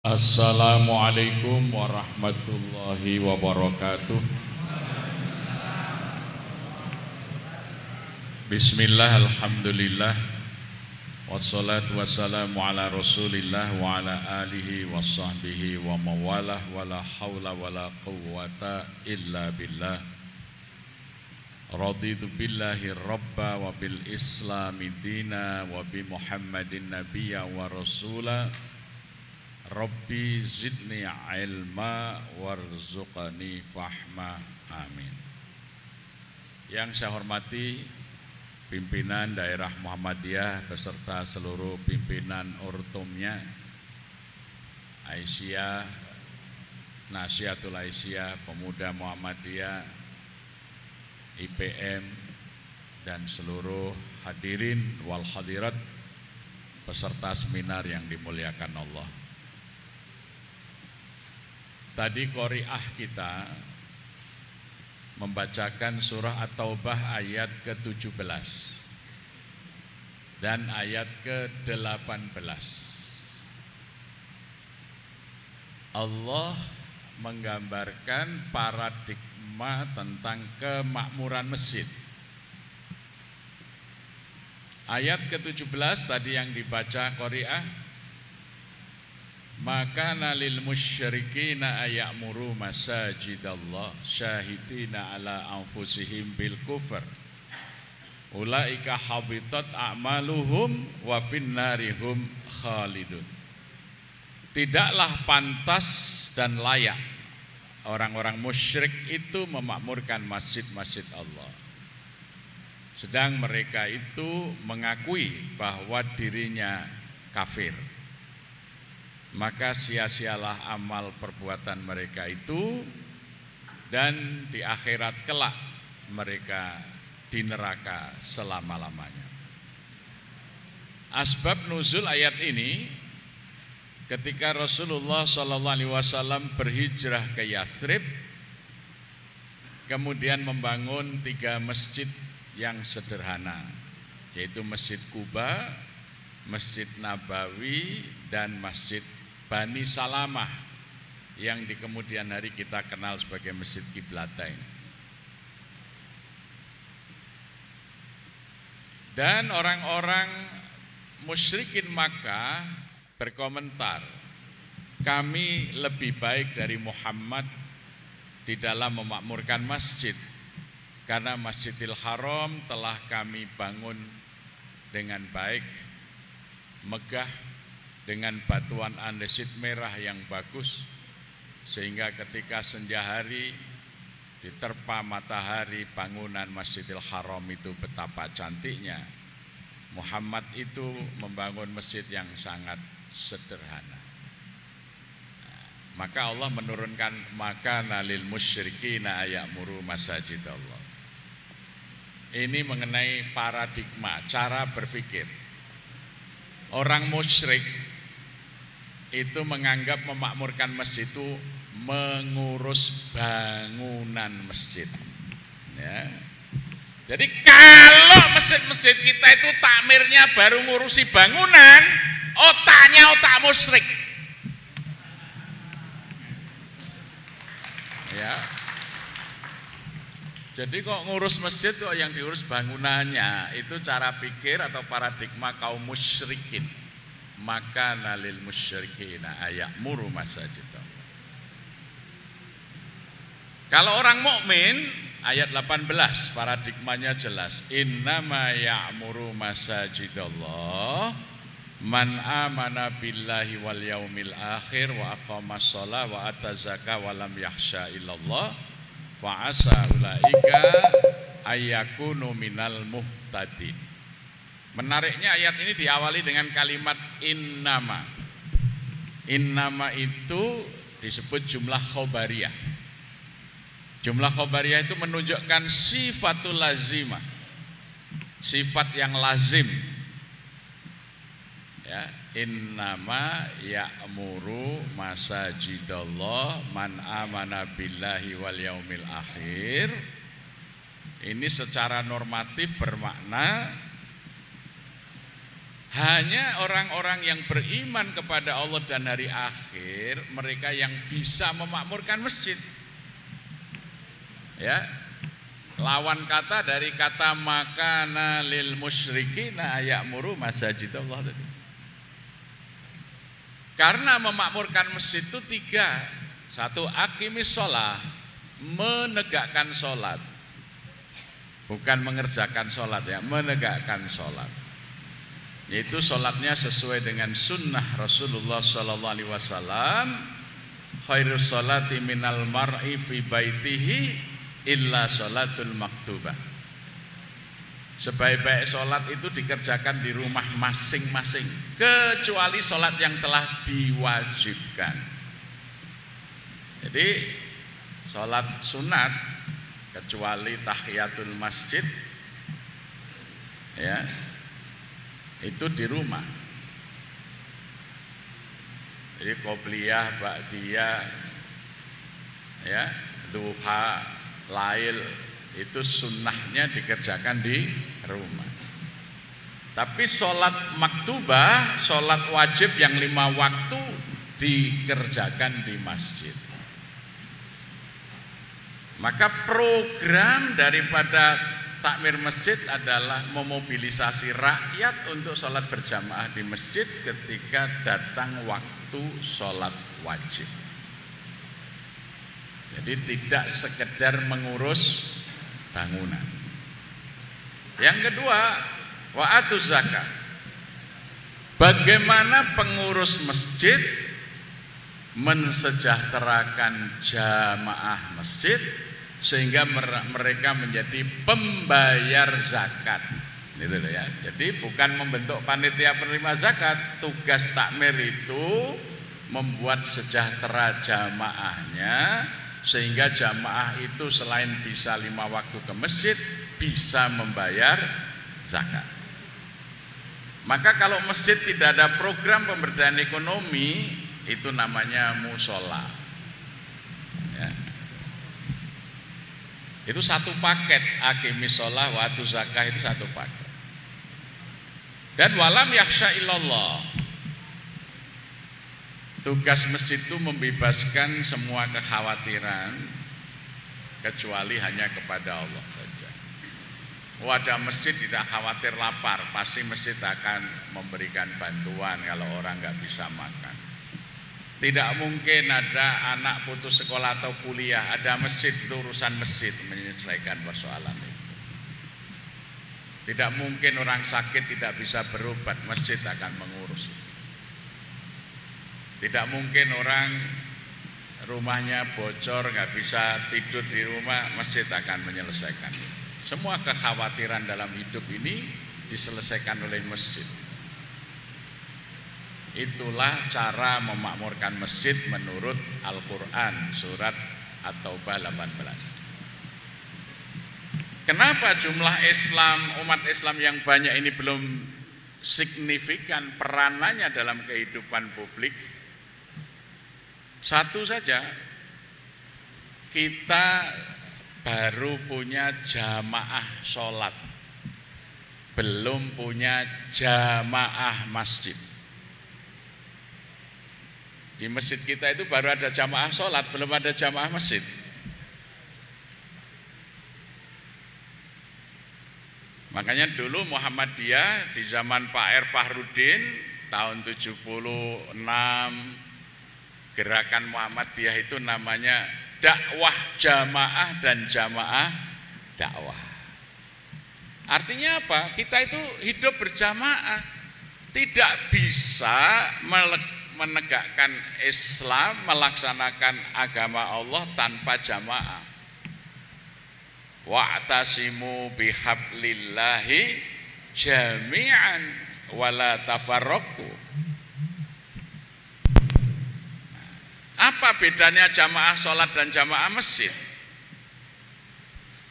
Assalamualaikum warahmatullahi wabarakatuh. Bismillah, alhamdulillah, wassalatu wassalamu ala rasulillah wa ala alihi wa sahbihi wa mawalah, wa la hawla wa la quwwata illa billah. Raditu billahi rabba wa bil islami dina wa bi muhammadin nabiyya wa rasula. Rabbi zidni ilma warzuqani fahma, amin. Yang saya hormati pimpinan daerah Muhammadiyah beserta seluruh pimpinan ortumnya, Aisyah, Nasihatul Aisyah, Pemuda Muhammadiyah, IPM, dan seluruh hadirin wal hadirat peserta seminar yang dimuliakan Allah. Tadi qori'ah kita membacakan surah At-Taubah ayat ke-17 dan ayat ke-18. Allah menggambarkan paradigma tentang kemakmuran masjid. Ayat ke-17 tadi yang dibaca qori'ah, maka nalil musyrikina ayamuru masajidallah syahidina ala anfusihim bil kufr ulaika habitat a'maluhum wa finnarihum khalidun. Tidaklah pantas dan layak orang-orang musyrik itu memakmurkan masjid-masjid Allah, sedang mereka itu mengakui bahwa dirinya kafir. Maka sia-sialah amal perbuatan mereka itu, dan di akhirat kelak mereka di neraka selama-lamanya. Asbab nuzul ayat ini, ketika Rasulullah SAW berhijrah ke Yathrib, kemudian membangun 3 masjid yang sederhana, yaitu Masjid Quba, Masjid Nabawi, dan Masjid Bani Salamah yang di kemudian hari kita kenal sebagai Masjid Qiblatain. Dan orang-orang musyrikin Makkah berkomentar, kami lebih baik dari Muhammad di dalam memakmurkan masjid, karena Masjidil Haram telah kami bangun dengan baik, megah, dengan batuan andesit merah yang bagus, sehingga ketika senja hari diterpa matahari bangunan Masjidil Haram itu betapa cantiknya. Muhammad itu membangun masjid yang sangat sederhana. Maka Allah menurunkan maka nalil musyrikina ayamuru masajidallah. Ini mengenai paradigma, cara berpikir. Orang musyrik itu menganggap memakmurkan masjid itu mengurus bangunan masjid, ya. Jadi kalau masjid-masjid kita itu takmirnya baru ngurusi bangunan, otaknya otak musyrik, ya. Jadi kok ngurus masjid tuh yang diurus bangunannya, itu cara pikir atau paradigma kaum musyrikin. Maka nalil musyrikina ayamuru masajidallah. Kalau orang mukmin, ayat 18 paradigmanya jelas. Innama ya'muru masajidallah man amana billahi wal yaumil akhir wa aqamas shalah wa atazaka wa lam yakhsha illallah fa asa ulaika ayyakunu minal muhtadin. Menariknya ayat ini diawali dengan kalimat innama. Innama itu disebut jumlah khobariyah. Jumlah khobariyah itu menunjukkan sifatul lazimah, sifat yang lazim, ya. Innama ya'muru masajidallah man amana billahi wal yaumil akhir. Ini secara normatif bermakna Hanya orang-orang yang beriman kepada Allah dan hari akhir, mereka yang bisa memakmurkan masjid. Ya. Lawan kata dari kata makana lil musyrikina ya'muru masajidallah tadi. Karena memakmurkan masjid itu 3. 1, aqimis shalah, menegakkan sholat. Bukan mengerjakan sholat ya, menegakkan sholat. Yaitu sholatnya sesuai dengan sunnah Rasulullah SAW. Khairus sholati minal mar'i fi baitihi illa sholatul maktubah. Sebaik-baik sholat itu dikerjakan di rumah masing-masing, kecuali sholat yang telah diwajibkan. Jadi sholat sunat kecuali tahiyatul masjid ya, itu di rumah. Jadi qobliyah, ba'diyah ya, duha, lail itu sunnahnya dikerjakan di rumah. Tapi sholat maktubah, sholat wajib yang 5 waktu dikerjakan di masjid. Maka program daripada takmir masjid adalah memobilisasi rakyat untuk sholat berjamaah di masjid ketika datang waktu sholat wajib. Jadi tidak sekedar mengurus bangunan. Yang kedua, wa'atuz zakat. Bagaimana pengurus masjid mensejahterakan jamaah masjid sehingga mereka menjadi pembayar zakat. Gitu loh ya. Jadi bukan membentuk panitia penerima zakat, tugas takmir itu membuat sejahtera jamaahnya sehingga jamaah itu selain bisa 5 waktu ke masjid bisa membayar zakat. Maka kalau masjid tidak ada program pemberdayaan ekonomi, itu namanya musola ya. Itu satu paket, aqimis shalah wa atuz zakah, itu satu paket. Dan walam yakhsha illallah, tugas masjid itu membebaskan semua kekhawatiran kecuali hanya kepada Allah saja. Wadah masjid tidak khawatir lapar, pasti masjid akan memberikan bantuan kalau orang nggak bisa makan. Tidak mungkin ada anak putus sekolah atau kuliah, ada masjid, itu urusan masjid menyelesaikan persoalan itu. Tidak mungkin orang sakit tidak bisa berobat, masjid akan mengurus. Tidak mungkin orang rumahnya bocor nggak bisa tidur di rumah, masjid akan menyelesaikan. Semua kekhawatiran dalam hidup ini diselesaikan oleh masjid. Itulah cara memakmurkan masjid menurut Al-Quran surat At-Taubah 18. Kenapa jumlah Islam, umat Islam yang banyak ini belum signifikan peranannya dalam kehidupan publik? Satu saja, kita baru punya jamaah sholat, belum punya jamaah masjid. Di masjid kita itu baru ada jamaah sholat, belum ada jamaah masjid. Makanya dulu Muhammadiyah di zaman Pak R. Fahrudin tahun 76, gerakan Muhammadiyah itu namanya dakwah jamaah dan jamaah dakwah. Artinya apa? Kita itu hidup berjamaah, tidak bisa menegakkan Islam, melaksanakan agama Allah tanpa jamaah. Wa'tasimu bihablillahi jami'an wala tafarraqu. Apa bedanya jamaah sholat dan jamaah masjid?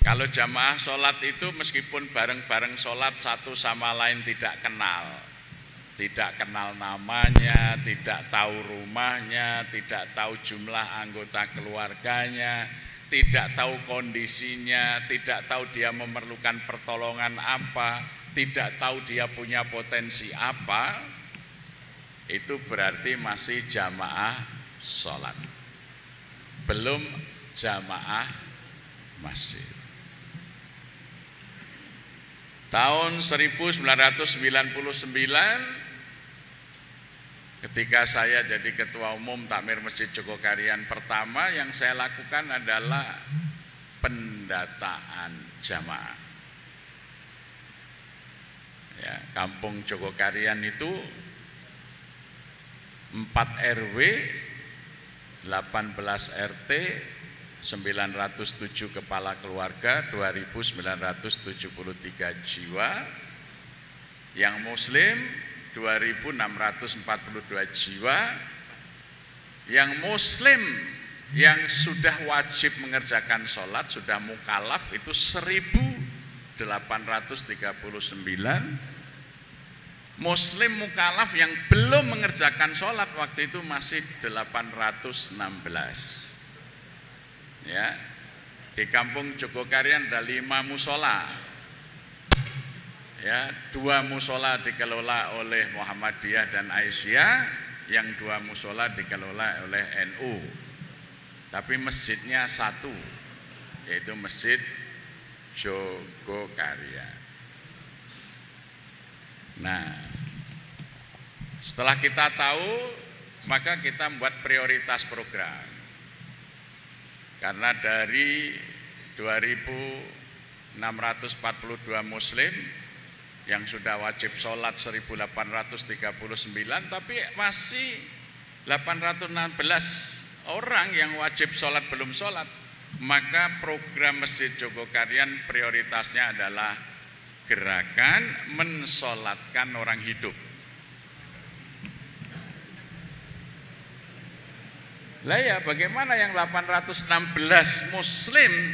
Kalau jamaah sholat itu meskipun bareng-bareng sholat satu sama lain tidak kenal namanya, tidak tahu rumahnya, tidak tahu jumlah anggota keluarganya, tidak tahu kondisinya, tidak tahu dia memerlukan pertolongan apa, tidak tahu dia punya potensi apa, itu berarti masih jamaah sholat, belum jamaah masjid. Tahun 1999 ketika saya jadi ketua umum Takmir Masjid Jogokarian pertama, yang saya lakukan adalah pendataan jamaah. Ya, Kampung Jogokarian itu 4 RW, 18 RT, 907 kepala keluarga, 2.973 jiwa. Yang muslim 2.642 jiwa. Yang muslim yang sudah wajib mengerjakan sholat, sudah mukallaf itu 1.839. Muslim mukallaf yang belum mengerjakan sholat waktu itu masih 816. Ya, di Kampung Jogokarian ada 5 musola. Ya, 2 musola dikelola oleh Muhammadiyah dan Aisyah, yang 2 musola dikelola oleh NU. Tapi masjidnya 1, yaitu Masjid Jogokarian. Nah, setelah kita tahu, maka kita membuat prioritas program. Karena dari 2.642 muslim yang sudah wajib sholat 1.839, tapi masih 816 orang yang wajib sholat belum sholat. Maka program Masjid Jogokarian prioritasnya adalah gerakan mensolatkan orang hidup. Lah ya, bagaimana yang 816 muslim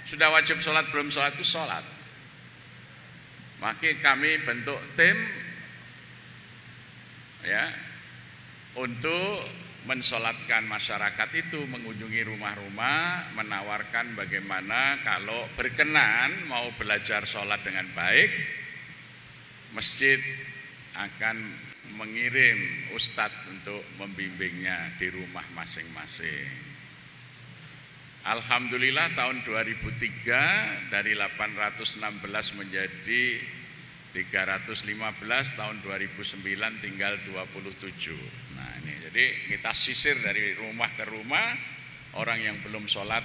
sudah wajib sholat belum sholat itu sholat? Maka kami bentuk tim ya untuk mensolatkan masyarakat itu, mengunjungi rumah-rumah, menawarkan bagaimana kalau berkenan mau belajar sholat dengan baik, masjid akan mengirim ustadz untuk membimbingnya di rumah masing-masing. Alhamdulillah tahun 2003 dari 816 menjadi 315, tahun 2009 tinggal 27. Nah ini, jadi kita sisir dari rumah ke rumah orang yang belum sholat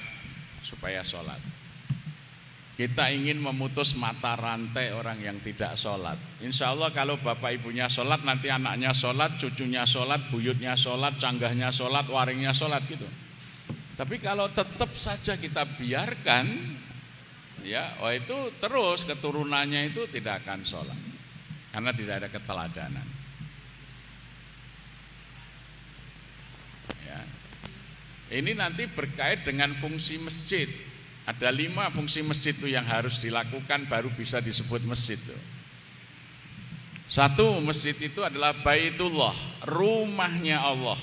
supaya sholat. Kita ingin memutus mata rantai orang yang tidak sholat. Insya Allah kalau bapak ibunya sholat, nanti anaknya sholat, cucunya sholat, buyutnya sholat, canggahnya sholat, waringnya sholat gitu. Tapi kalau tetap saja kita biarkan, ya, itu terus keturunannya itu tidak akan sholat, karena tidak ada keteladanan. Ya. Ini nanti berkait dengan fungsi masjid. Ada 5 fungsi masjid itu yang harus dilakukan baru bisa disebut masjid itu. 1, masjid itu adalah Baitullah, rumahnya Allah.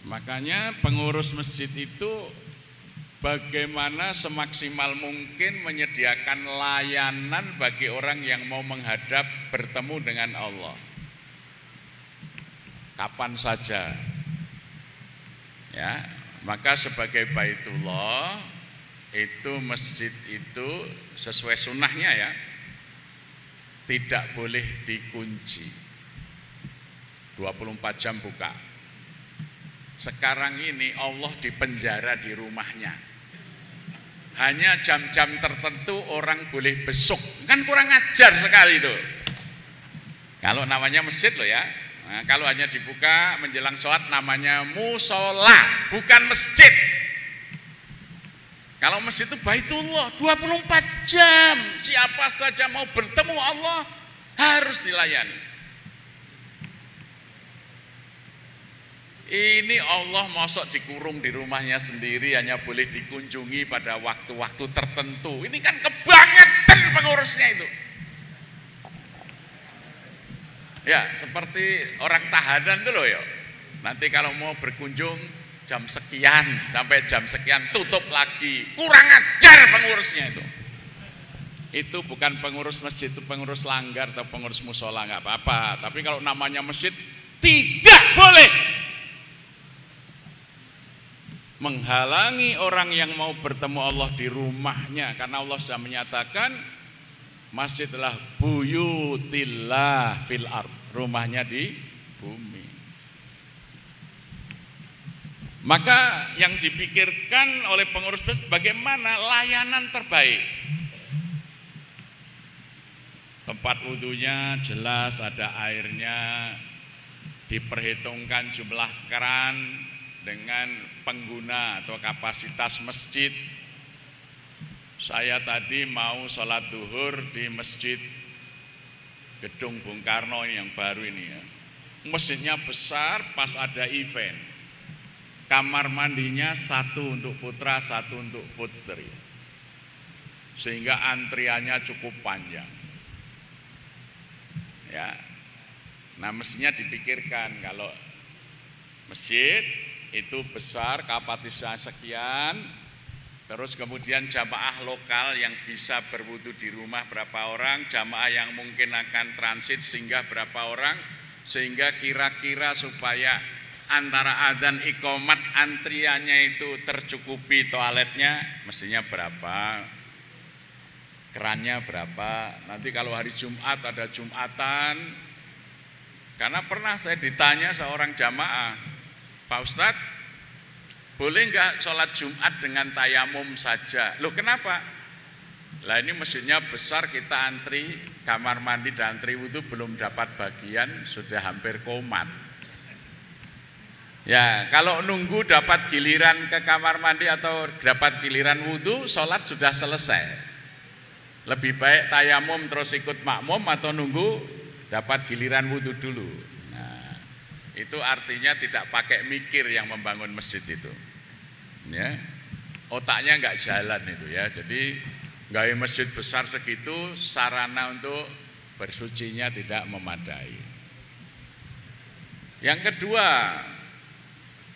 Makanya pengurus masjid itu bagaimana semaksimal mungkin menyediakan layanan bagi orang yang mau menghadap bertemu dengan Allah. Kapan saja. Ya, maka sebagai Baitullah itu masjid itu sesuai sunnahnya ya, tidak boleh dikunci, 24 jam buka. Sekarang ini Allah dipenjara di rumahnya, hanya jam-jam tertentu orang boleh besuk, kan kurang ajar sekali itu. Kalau namanya masjid loh ya. Nah, kalau hanya dibuka menjelang sholat namanya musola, bukan masjid. Kalau masjid itu Baitullah 24 jam, siapa saja mau bertemu Allah harus dilayani. Ini Allah mosok dikurung di rumahnya sendiri, hanya boleh dikunjungi pada waktu-waktu tertentu. Ini kan kebangetan pengurusnya itu. Ya, seperti orang tahanan itu loh ya. Nanti kalau mau berkunjung jam sekian, sampai jam sekian tutup lagi. Kurang ajar pengurusnya itu. Itu bukan pengurus masjid, itu pengurus langgar atau pengurus musola, nggak apa-apa. Tapi kalau namanya masjid, tidak boleh menghalangi orang yang mau bertemu Allah di rumahnya, karena Allah sudah menyatakan masjid adalah buyutillah fil ard, rumahnya di bumi. Maka yang dipikirkan oleh pengurus masjid bagaimana layanan terbaik. Tempat wudhunya jelas ada airnya, diperhitungkan jumlah keran dengan pengguna atau kapasitas masjid. Saya tadi mau sholat duhur di masjid Gedung Bung Karno ini yang baru ini ya. Masjidnya besar, pas ada event. Kamar mandinya satu untuk putra, satu untuk putri. Sehingga antriannya cukup panjang. Ya. Nah, mestinya dipikirkan kalau masjid itu besar, kapasitasnya sekian, terus kemudian jamaah lokal yang bisa berwudu di rumah berapa orang, jamaah yang mungkin akan transit sehingga berapa orang, sehingga kira-kira supaya antara adzan iqomat antriannya itu tercukupi, toiletnya mestinya berapa, kerannya berapa. Nanti kalau hari Jumat ada Jumatan, karena pernah saya ditanya seorang jamaah, Pak Ustadz, boleh nggak sholat Jumat dengan tayamum saja? Loh kenapa? Lah ini masjidnya besar, kita antri kamar mandi dan antri wudhu belum dapat bagian, sudah hampir komat. Ya, kalau nunggu dapat giliran ke kamar mandi atau dapat giliran wudhu, sholat sudah selesai. Lebih baik tayamum terus ikut makmum atau nunggu dapat giliran wudhu dulu. Nah, itu artinya tidak pakai mikir yang membangun masjid itu. Ya, otaknya nggak jalan itu ya. Jadi gaya masjid besar segitu, sarana untuk bersucinya tidak memadai. Yang kedua,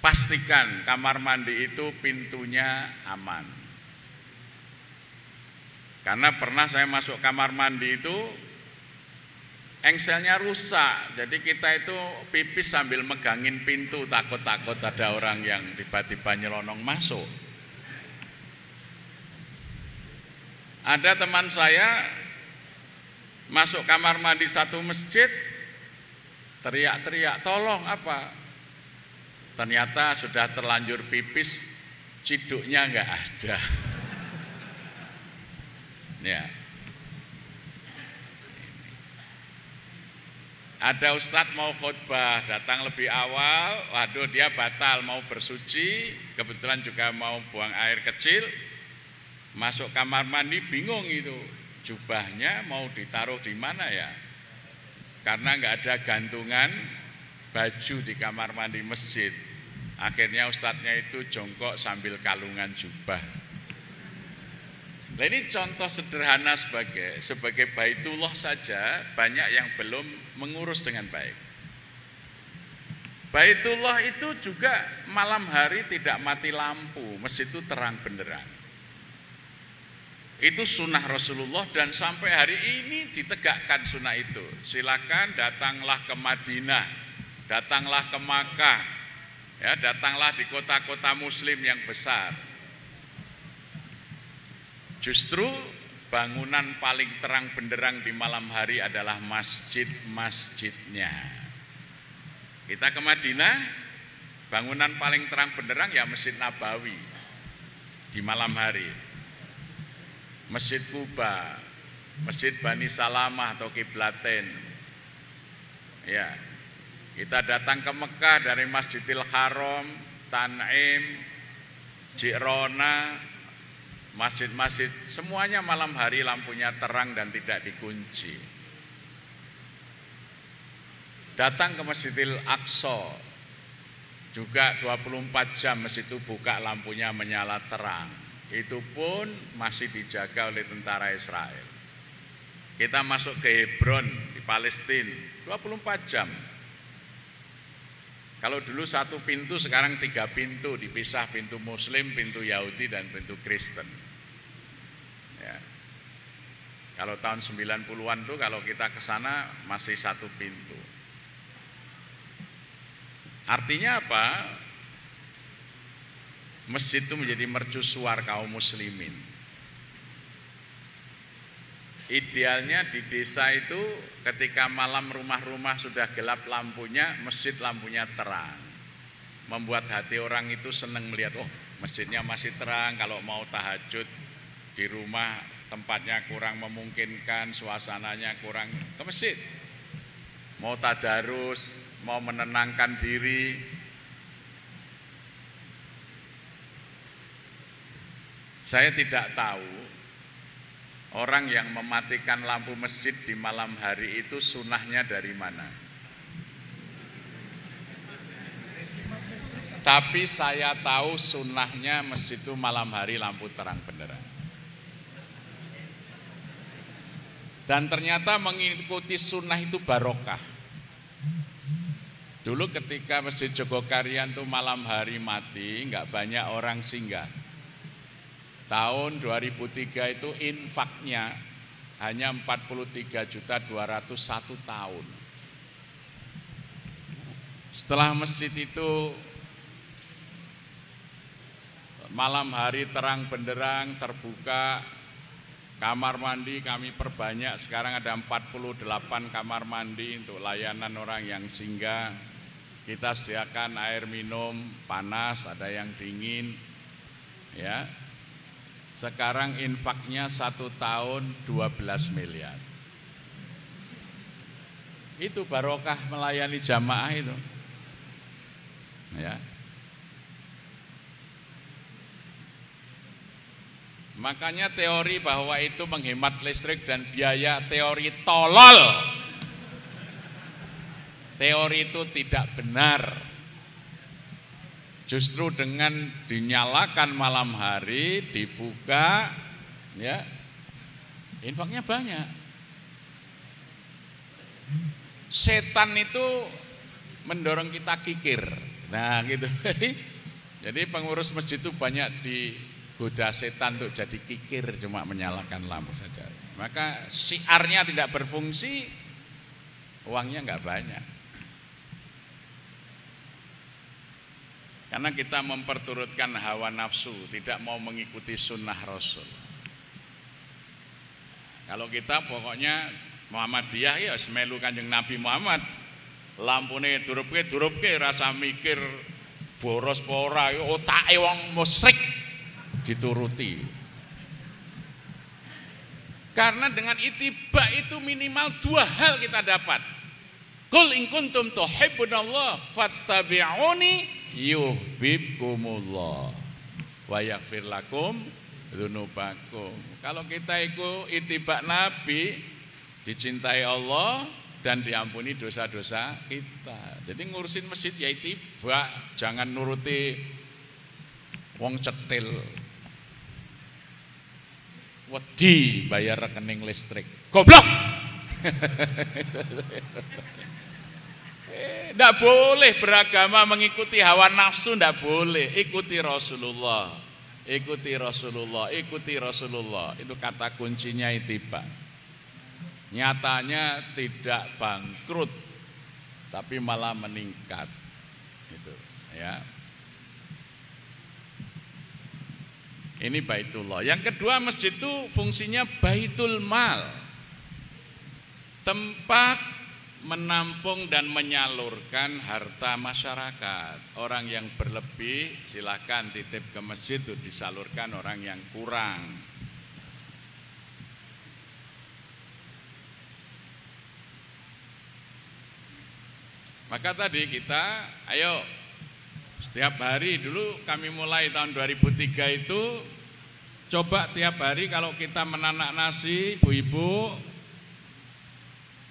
pastikan kamar mandi itu pintunya aman. Karena pernah saya masuk kamar mandi itu engselnya rusak, jadi kita itu pipis sambil megangin pintu, takut-takut ada orang yang tiba-tiba nyelonong masuk. Ada teman saya masuk kamar mandi satu masjid, teriak-teriak, tolong apa? Ternyata sudah terlanjur pipis, ciduknya nggak ada. Ya. Ada ustadz mau khutbah, datang lebih awal, waduh dia batal mau bersuci, kebetulan juga mau buang air kecil, masuk kamar mandi bingung itu, jubahnya mau ditaruh di mana ya? Karena nggak ada gantungan baju di kamar mandi masjid. Akhirnya ustadznya itu jongkok sambil kalungan jubah. Nah ini contoh sederhana sebagai baitullah saja banyak yang belum mengurus dengan baik. Baitullah itu juga malam hari tidak mati lampu, masjid itu terang benderang. Itu sunnah Rasulullah dan sampai hari ini ditegakkan sunnah itu. Silakan datanglah ke Madinah, datanglah ke Makkah, ya, datanglah di kota-kota muslim yang besar. Justru bangunan paling terang benderang di malam hari adalah masjid-masjidnya. Kita ke Madinah, bangunan paling terang benderang ya Masjid Nabawi di malam hari. Masjid Kuba, Masjid Bani Salamah atau Kiblatain. Ya. Kita datang ke Mekah dari Masjidil Haram, Tan'im, Ji'rona, masjid-masjid semuanya malam hari lampunya terang dan tidak dikunci. Datang ke Masjidil Aqsa juga 24 jam masjid itu buka lampunya menyala terang. Itu pun masih dijaga oleh tentara Israel. Kita masuk ke Hebron di Palestina 24 jam. Kalau dulu satu pintu, sekarang 3 pintu, dipisah pintu Muslim, pintu Yahudi, dan pintu Kristen. Ya. Kalau tahun 90-an tuh kalau kita ke sana masih satu pintu. Artinya apa? Masjid itu menjadi mercusuar kaum muslimin. Idealnya di desa itu ketika malam rumah-rumah sudah gelap lampunya, masjid lampunya terang. Membuat hati orang itu senang melihat, oh masjidnya masih terang. Kalau mau tahajud di rumah tempatnya kurang memungkinkan, suasananya kurang, ke masjid. Mau tadarus, mau menenangkan diri. Saya tidak tahu orang yang mematikan lampu masjid di malam hari itu sunahnya dari mana. Tapi saya tahu sunahnya masjid itu malam hari lampu terang benderang. Dan ternyata mengikuti sunnah itu barokah. Dulu ketika Masjid Jogokarian itu malam hari mati, nggak banyak orang singgah. Tahun 2003 itu infaknya hanya 43.201 tahun. Setelah masjid itu malam hari terang benderang, terbuka, kamar mandi kami perbanyak, sekarang ada 48 kamar mandi untuk layanan orang yang singgah. Kita sediakan air minum panas, ada yang dingin, ya. Sekarang infaknya 1 tahun 12 miliar. Itu barokah melayani jamaah itu. Ya. Makanya teori bahwa itu menghemat listrik dan biaya, teori tolol. Teori itu tidak benar. Justru dengan dinyalakan malam hari, dibuka, ya, infaknya banyak. Setan itu mendorong kita kikir. Nah, gitu. Jadi pengurus masjid itu banyak digoda setan untuk jadi kikir, cuma menyalakan lampu saja. Maka siarnya tidak berfungsi, uangnya nggak banyak. Karena kita memperturutkan hawa nafsu, tidak mau mengikuti sunnah Rasul. Kalau kita pokoknya Muhammadiyah ya semelu Kanjeng Nabi Muhammad, lampune durupke rasa mikir boros pora, otake wong musyrik dituruti. Karena dengan ittiba itu minimal 2 hal kita dapat. Qul in kuntum tuhibbunallah fattabi'uni yuhibbukumullah wa yaghfir lakum dzunubakum. Kalau kita ikut ittiba Nabi, dicintai Allah dan diampuni dosa-dosa kita. Jadi ngurusin masjid ya ittiba, jangan nuruti wong cetil. Wedi bayar rekening listrik. Goblok. Tidak boleh beragama mengikuti hawa nafsu, tidak boleh. Ikuti Rasulullah, ikuti Rasulullah, ikuti Rasulullah. Itu kata kuncinya ittiba. Nyatanya tidak bangkrut, tapi malah meningkat. Itu, ya. Ini Baitullah. Yang kedua, masjid itu fungsinya Baitul Mal, tempat menampung dan menyalurkan harta masyarakat. Orang yang berlebih silakan titip ke masjid itu disalurkan orang yang kurang. Maka tadi kita ayo setiap hari, dulu kami mulai tahun 2003 itu coba tiap hari kalau kita menanak nasi, ibu-ibu,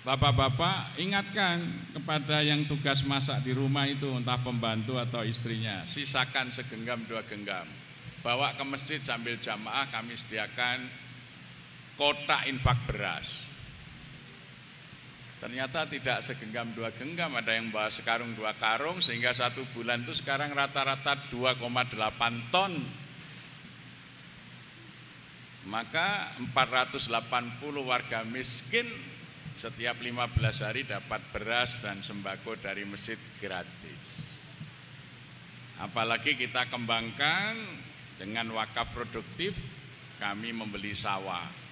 bapak-bapak, ingatkan kepada yang tugas masak di rumah itu, entah pembantu atau istrinya, sisakan segenggam 2 genggam, bawa ke masjid sambil jamaah. Kami sediakan kotak infak beras. Ternyata tidak segenggam dua genggam, ada yang bawa sekarung dua karung, sehingga 1 bulan itu sekarang rata-rata 2,8 ton. Maka 480 warga miskin setiap 15 hari dapat beras dan sembako dari masjid gratis. Apalagi kita kembangkan dengan wakaf produktif, kami membeli sawah.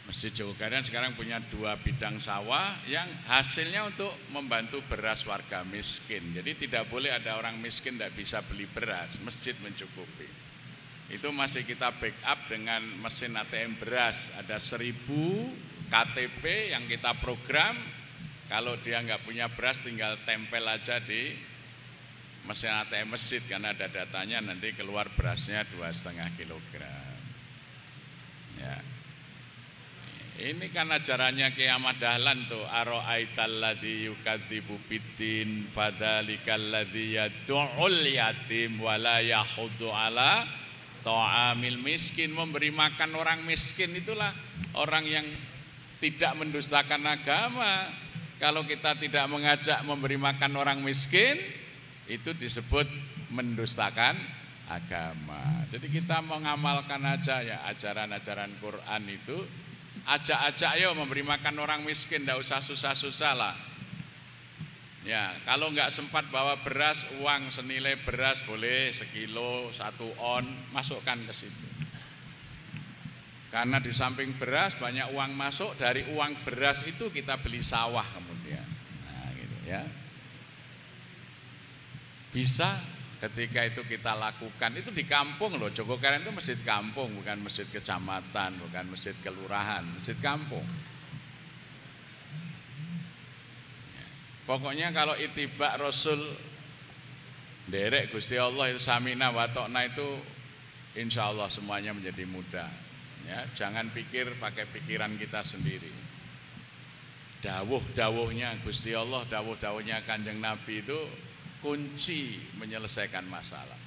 Masjid Jogokarian sekarang punya 2 bidang sawah yang hasilnya untuk membantu beras warga miskin. Jadi tidak boleh ada orang miskin tidak bisa beli beras, masjid mencukupi. Itu masih kita backup dengan mesin ATM beras. Ada 1000 KTP yang kita program. Kalau dia nggak punya beras tinggal tempel aja di mesin ATM masjid, karena ada datanya, nanti keluar berasnya 2,5 kilogram. Ya. Ini kan ajarannya Kiai Ahmad Dahlan tuh, ara'aital ladzi yukadzibu biddin fadzalikal ladzi yad'ul yatim wa la yahuddu ala ta'amil miskin. Memberi makan orang miskin itulah orang yang tidak mendustakan agama. Kalau kita tidak mengajak memberi makan orang miskin, itu disebut mendustakan agama. Jadi kita mengamalkan aja ya ajaran-ajaran Quran itu. Ajak-ajak ayo memberi makan orang miskin, tidak usah susah-susah lah. Ya, kalau nggak sempat bawa beras, uang senilai beras boleh sekilo, 1 on, masukkan ke situ. Karena di samping beras banyak uang masuk, dari uang beras itu kita beli sawah kemudian. Nah, gitu ya. Bisa ketika itu kita lakukan, itu di kampung loh. Jogokarian itu masjid kampung, bukan masjid kecamatan, bukan masjid kelurahan, masjid kampung. Pokoknya kalau itibak Rasul, derek Gusti Allah itu samina wa ta'na itu, insya Allah semuanya menjadi mudah. Ya, jangan pikir pakai pikiran kita sendiri. Dawuh-dawuhnya Gusti Allah, dawuh-dawuhnya Kanjeng Nabi itu kunci menyelesaikan masalah.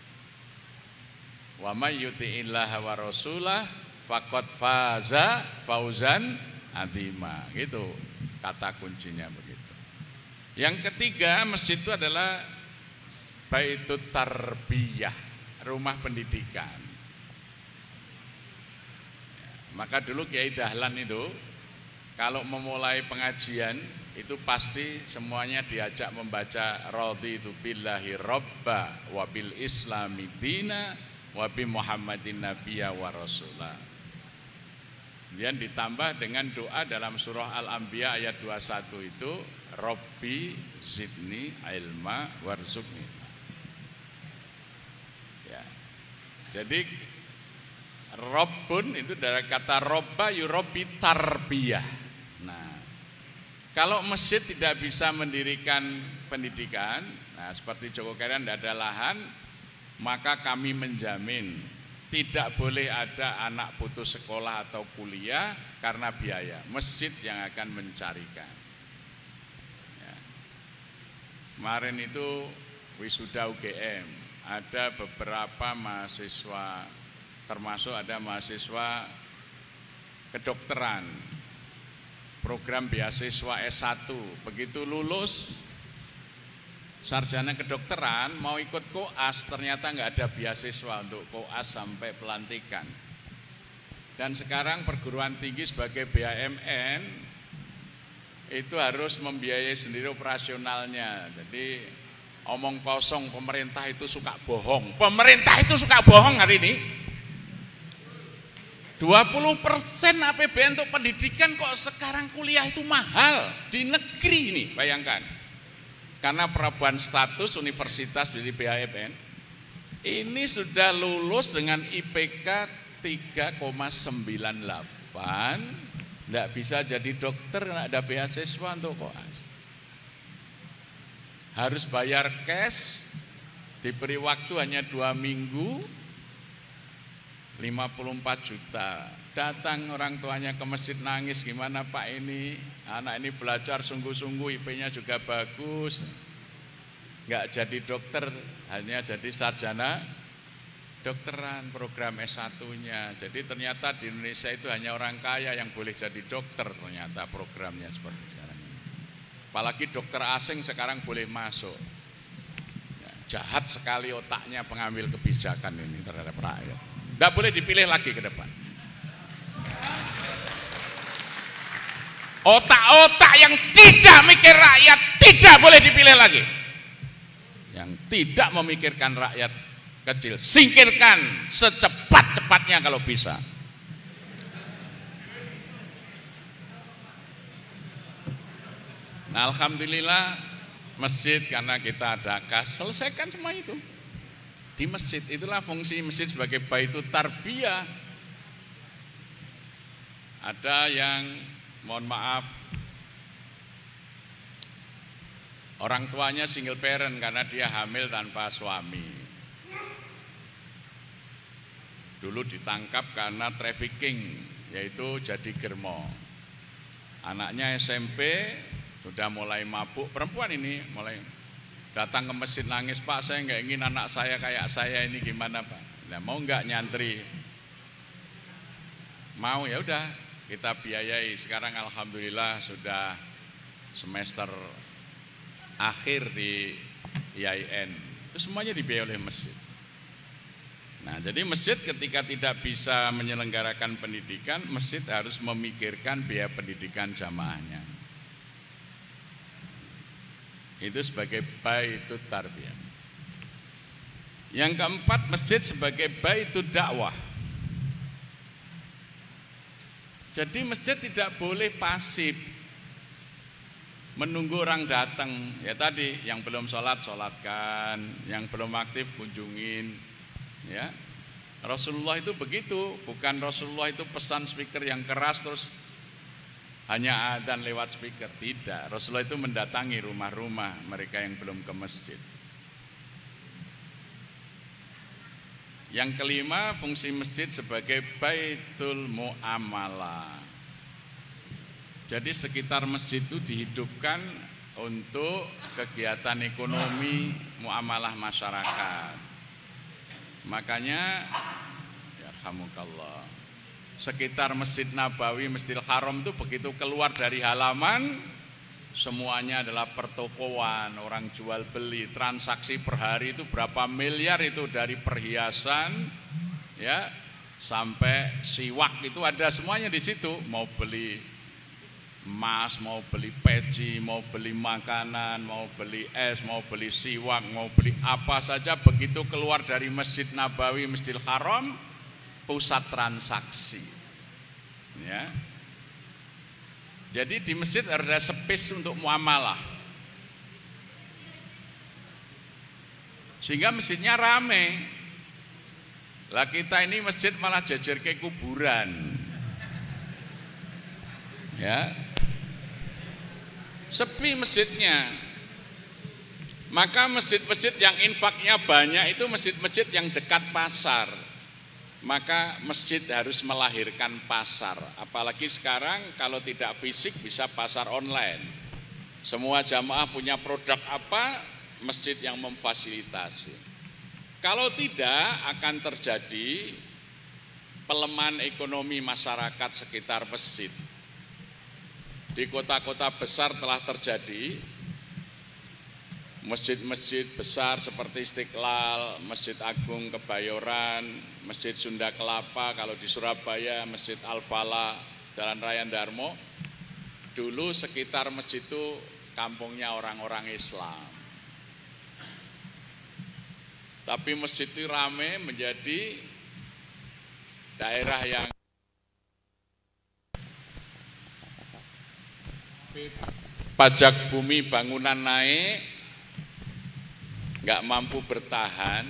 Wa may yuti'illaha wa rasulah faqad faza fauzan azima. Gitu kata kuncinya begitu. Yang ketiga, masjid itu adalah baitut tarbiyah, rumah pendidikan. Maka dulu Kiai Dahlan itu kalau memulai pengajian itu pasti semuanya diajak membaca raditu billahi robba wa bil islami dina wa bi muhammadin nabiyya wa rasulah. Kemudian ditambah dengan doa dalam surah Al-Anbiya ayat 21 itu, Rabbi zidni ilma warzuqni. Ya. Jadi Rabbun itu dari kata robba yurabbi tarbiyah. Nah, kalau masjid tidak bisa mendirikan pendidikan, nah seperti Jogokarian tidak ada lahan, maka kami menjamin tidak boleh ada anak putus sekolah atau kuliah karena biaya. Masjid yang akan mencarikan. Ya. Kemarin itu wisuda UGM, ada beberapa mahasiswa, termasuk ada mahasiswa kedokteran, program beasiswa S1, begitu lulus sarjana kedokteran mau ikut koas, ternyata nggak ada beasiswa untuk koas sampai pelantikan. Dan sekarang perguruan tinggi sebagai BUMN itu harus membiayai sendiri operasionalnya. Jadi omong kosong pemerintah itu suka bohong. Pemerintah itu suka bohong hari ini. 20% APBN untuk pendidikan, kok sekarang kuliah itu mahal di negeri ini, bayangkan. Karena perubahan status universitas dari BUMN ini sudah lulus dengan IPK 3,98, tidak bisa jadi dokter, tidak ada beasiswa untuk koas. Harus bayar cash, diberi waktu hanya 2 minggu, 54 juta. Datang orang tuanya ke masjid nangis, gimana Pak ini, anak ini belajar sungguh-sungguh, IP-nya juga bagus, nggak jadi dokter, hanya jadi sarjana kedokteran, program S1-nya. Jadi ternyata di Indonesia itu hanya orang kaya yang boleh jadi dokter, ternyata programnya seperti sekarang ini. Apalagi dokter asing sekarang boleh masuk. Ya, jahat sekali otaknya pengambil kebijakan ini terhadap rakyat. Tidak boleh dipilih lagi ke depan. Otak-otak yang tidak mikir rakyat tidak boleh dipilih lagi. Yang tidak memikirkan rakyat kecil, singkirkan secepat-cepatnya kalau bisa. Nah, alhamdulillah masjid karena kita ada kas, selesaikan semua itu. Di masjid, itulah fungsi masjid sebagai baitul tarbiyah. Ada yang mohon maaf orang tuanya single parent karena dia hamil tanpa suami. Dulu ditangkap karena trafficking, yaitu jadi germo. Anaknya SMP sudah mulai mabuk, perempuan ini mulai datang ke masjid nangis, Pak saya nggak ingin anak saya kayak saya ini, gimana Pak? Nah, mau nggak nyantri? Mau, ya udah kita biayai. Sekarang alhamdulillah sudah semester akhir di IAIN, itu semuanya dibiayai oleh masjid. Nah, jadi masjid ketika tidak bisa menyelenggarakan pendidikan, masjid harus memikirkan biaya pendidikan jamaahnya. Itu sebagai baitul tarbiyah. Yang keempat, masjid sebagai baitul dakwah. Jadi masjid tidak boleh pasif menunggu orang datang. Ya tadi, yang belum sholat, sholatkan, yang belum aktif, kunjungin. Ya, Rasulullah itu begitu, bukan Rasulullah itu pesan speaker yang keras terus hanya adzan lewat speaker, tidak. Rasulullah itu mendatangi rumah-rumah mereka yang belum ke masjid. Yang kelima, fungsi masjid sebagai baitul muamalah. Jadi sekitar masjid itu dihidupkan untuk kegiatan ekonomi, muamalah masyarakat. Makanya yarhamukallah, sekitar Masjid Nabawi, Masjidil Haram itu begitu keluar dari halaman semuanya adalah pertokoan, orang jual beli, transaksi per hari itu berapa miliar itu, dari perhiasan ya sampai siwak itu ada semuanya di situ. Mau beli emas, mau beli peci, mau beli makanan, mau beli es, mau beli siwak, mau beli apa saja, begitu keluar dari Masjid Nabawi, Masjidil Haram, pusat transaksi. Ya. Jadi di masjid ada space untuk muamalah. Sehingga masjidnya rame. Lah kita ini masjid malah jajar kayak kuburan. Ya. Sepi masjidnya. Maka masjid-masjid yang infaknya banyak itu masjid-masjid yang dekat pasar. Maka masjid harus melahirkan pasar. Apalagi sekarang kalau tidak fisik bisa pasar online. Semua jamaah punya produk apa, masjid yang memfasilitasi. Kalau tidak akan terjadi pelemahan ekonomi masyarakat sekitar masjid. Di kota-kota besar telah terjadi masjid-masjid besar seperti Istiqlal, Masjid Agung Kebayoran, Masjid Sunda Kelapa, kalau di Surabaya Masjid Al-Falah, Jalan Raya Darmo. Dulu sekitar masjid itu kampungnya orang-orang Islam. Tapi masjid itu ramai menjadi daerah yang pajak bumi bangunan naik, nggak mampu bertahan,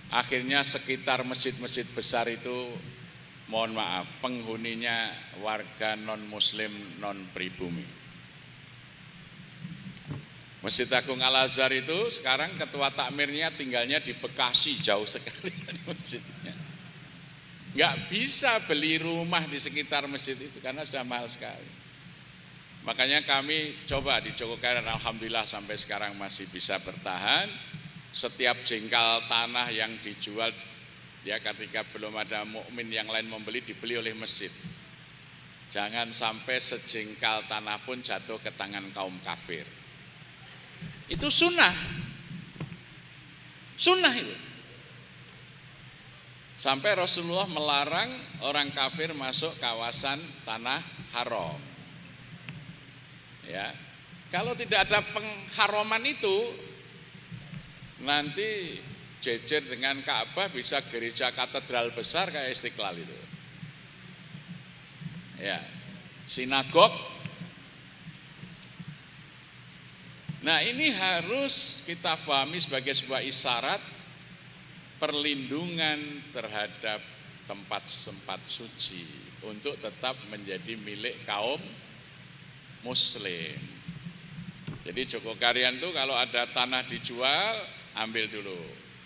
akhirnya sekitar masjid-masjid besar itu, mohon maaf, penghuninya warga non-muslim, non-pribumi. Masjid Agung Al-Azhar itu sekarang ketua takmirnya tinggalnya di Bekasi, jauh sekali masjidnya. Nggak bisa beli rumah di sekitar masjid itu karena sudah mahal sekali. Makanya kami coba di Jogokarian, alhamdulillah sampai sekarang masih bisa bertahan. Setiap jengkal tanah yang dijual Ya, ketika belum ada mukmin yang lain membeli, dibeli oleh masjid. Jangan sampai sejengkal tanah pun jatuh ke tangan kaum kafir. Itu sunnah. Sunnah itu. Sampai Rasulullah melarang orang kafir masuk kawasan tanah haram. Ya. Kalau tidak ada pengharaman itu, nanti jejer dengan Ka'bah bisa gereja katedral besar kayak Istiqlal itu. Ya. Sinagog. Nah, ini harus kita pahami sebagai sebuah isyarat perlindungan terhadap tempat suci untuk tetap menjadi milik kaum muslim. Jadi Jogokarian itu kalau ada tanah dijual, ambil dulu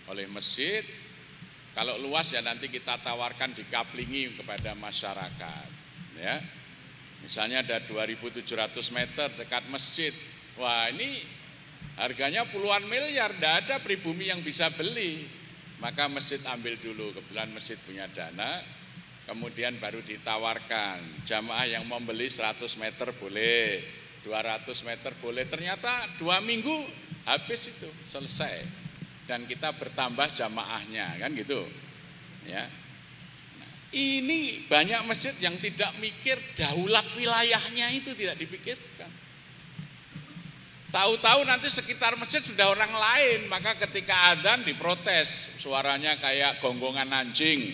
oleh masjid. Kalau luas ya nanti kita tawarkan dikaplingi kepada masyarakat. Ya, misalnya ada 2.700 meter dekat masjid. Wah, ini harganya puluhan miliar, tidak ada pribumi yang bisa beli. Maka masjid ambil dulu, kebetulan masjid punya dana, kemudian baru ditawarkan. Jamaah yang membeli 100 meter boleh, 200 meter boleh. Ternyata 2 minggu habis itu, selesai. Dan kita bertambah jamaahnya, kan gitu. Ya. Nah, ini banyak masjid yang tidak mikir daulat wilayahnya, itu tidak dipikirkan. Tahu-tahu nanti sekitar masjid sudah orang lain, maka ketika adzan diprotes, suaranya kayak gonggongan anjing.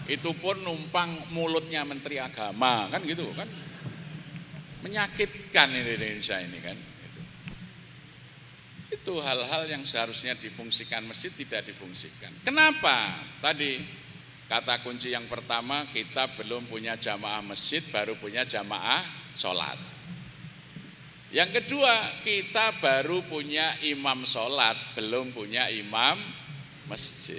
Itu pun numpang mulutnya Menteri Agama, kan gitu kan. Menyakitkan ini Indonesia ini kan. Itu hal-hal yang seharusnya difungsikan masjid tidak difungsikan. Kenapa? Tadi kata kunci yang pertama, kita belum punya jamaah masjid, baru punya jamaah sholat. Yang kedua, kita baru punya imam sholat, belum punya imam masjid.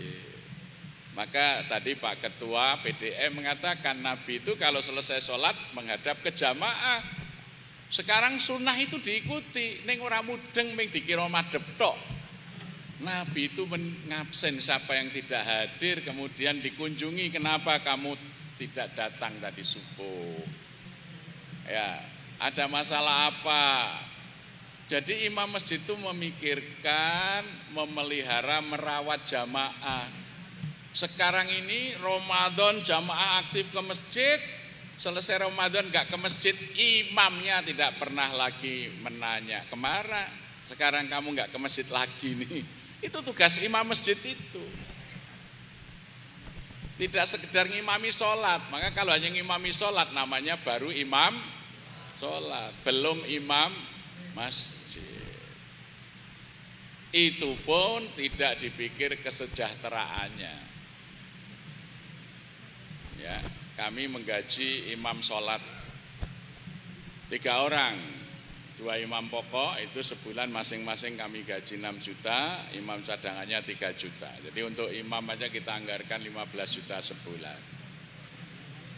Maka tadi Pak Ketua PDM mengatakan Nabi itu kalau selesai sholat menghadap ke jamaah. Sekarang sunnah itu diikuti, ning ora mudeng ming dikira madhep tok. Nabi itu mengabsen siapa yang tidak hadir, kemudian dikunjungi, kenapa kamu tidak datang tadi subuh. Ya, ada masalah apa? Jadi imam masjid itu memikirkan, memelihara, merawat jamaah. Sekarang ini Ramadan jamaah aktif ke masjid, selesai Ramadan gak ke masjid, imamnya tidak pernah lagi menanya, kemana sekarang kamu gak ke masjid lagi nih. Itu tugas imam masjid itu. Tidak sekedar ngimami sholat, maka kalau hanya ngimami sholat namanya baru imam sholat, belum imam masjid. Itu pun tidak dipikir kesejahteraannya. Ya, kami menggaji imam sholat 3 orang, 2 imam pokok itu sebulan masing-masing kami gaji 6 juta, imam cadangannya 3 juta. Jadi untuk imam aja kita anggarkan 15 juta sebulan.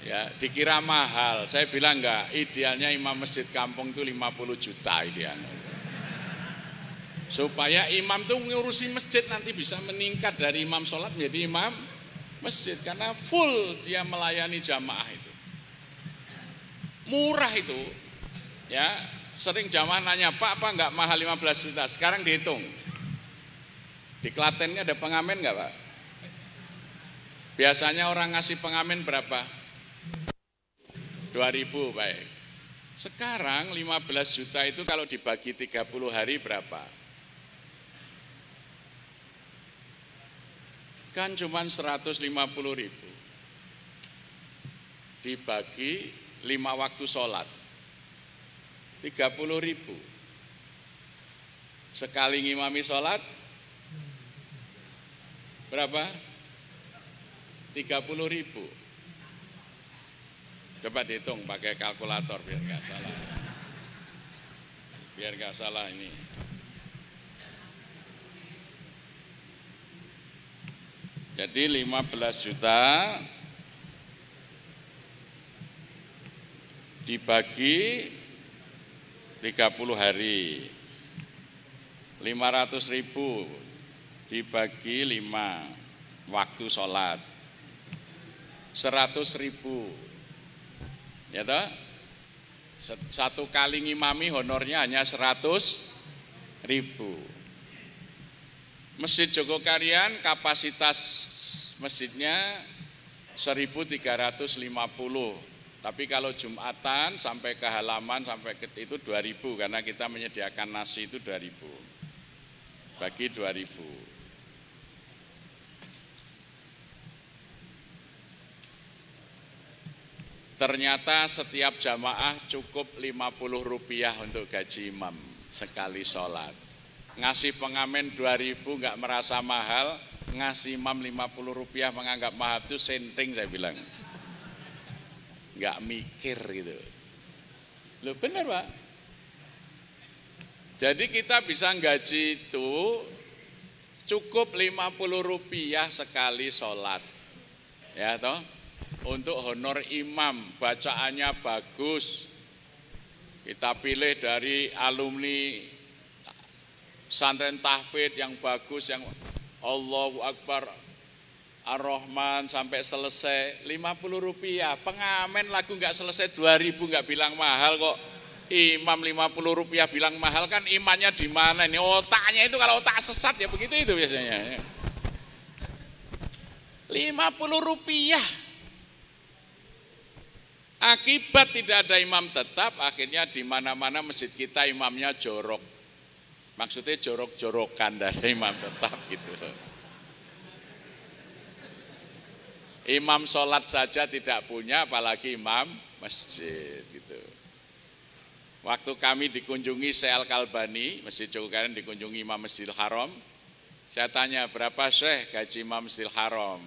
Ya, dikira mahal. Saya bilang enggak, idealnya imam masjid kampung itu 50 juta idealnya. Supaya imam itu ngurusi masjid nanti bisa meningkat dari imam sholat menjadi imam masjid. Karena full dia melayani jamaah itu. Murah itu. Ya, sering jamaah nanya, Pak apa enggak mahal 15 juta? Sekarang dihitung. Di Klaten ini ada pengamen enggak Pak? Biasanya orang ngasih pengamen berapa? 2.000, baik. Sekarang 15 juta itu kalau dibagi 30 hari berapa? Kan cuma 150.000. Dibagi 5 waktu sholat. 30.000. Sekali ngimami sholat berapa? 30.000. Coba dihitung pakai kalkulator biar nggak salah. Biar nggak salah ini. Jadi 15 juta dibagi 30 hari. 500.000 dibagi 5. waktu sholat 100.000, ya toh? Satu kali ngimami honornya hanya 100.000. Masjid Jogokarian kapasitas masjidnya 1.350. Tapi kalau Jumatan sampai ke halaman sampai ke itu 2.000 karena kita menyediakan nasi itu 2.000. Bagi 2.000. Ternyata setiap jamaah cukup Rp50 untuk gaji imam sekali sholat. Ngasih pengamen 2.000 nggak merasa mahal, ngasih imam Rp50 menganggap mahal, itu senting saya bilang. Nggak mikir gitu. Loh benar Pak. Jadi kita bisa gaji itu cukup Rp50 sekali sholat. Ya toh? Untuk honor imam, bacaannya bagus. Kita pilih dari alumni pesantren tahfidz yang bagus, yang Allahu Akbar, Ar-Rahman sampai selesai Rp50. Pengamen lagu nggak selesai 2.000 nggak bilang mahal kok. Imam Rp50 bilang mahal, kan imannya di mana ini? Otaknya itu kalau otak sesat ya begitu itu biasanya. Rp50. Akibat tidak ada imam tetap, akhirnya di mana-mana masjid kita imamnya jorok. Maksudnya jorok-jorokan, tidak ada imam tetap gitu. Imam sholat saja tidak punya, apalagi imam masjid gitu. Waktu kami dikunjungi Syekh Al-Kalbani, Masjid Jogokarian dikunjungi Imam Masjidil Haram, saya tanya berapa Syekh gaji Imam Masjidil Haram?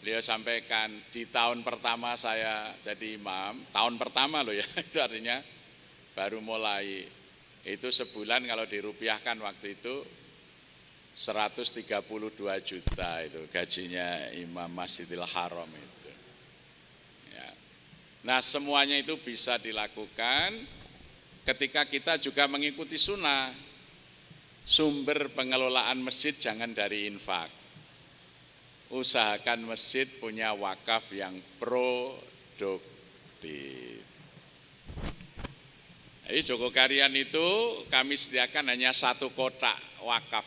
Beliau sampaikan di tahun pertama saya jadi imam, tahun pertama loh ya, itu artinya baru mulai, itu sebulan kalau dirupiahkan waktu itu 132 juta itu gajinya Imam Masjidil Haram itu. Ya. Nah semuanya itu bisa dilakukan ketika kita juga mengikuti sunnah. Sumber pengelolaan masjid jangan dari infak. Usahakan masjid punya wakaf yang produktif. Jadi Jogokarian itu kami sediakan hanya 1 kotak wakaf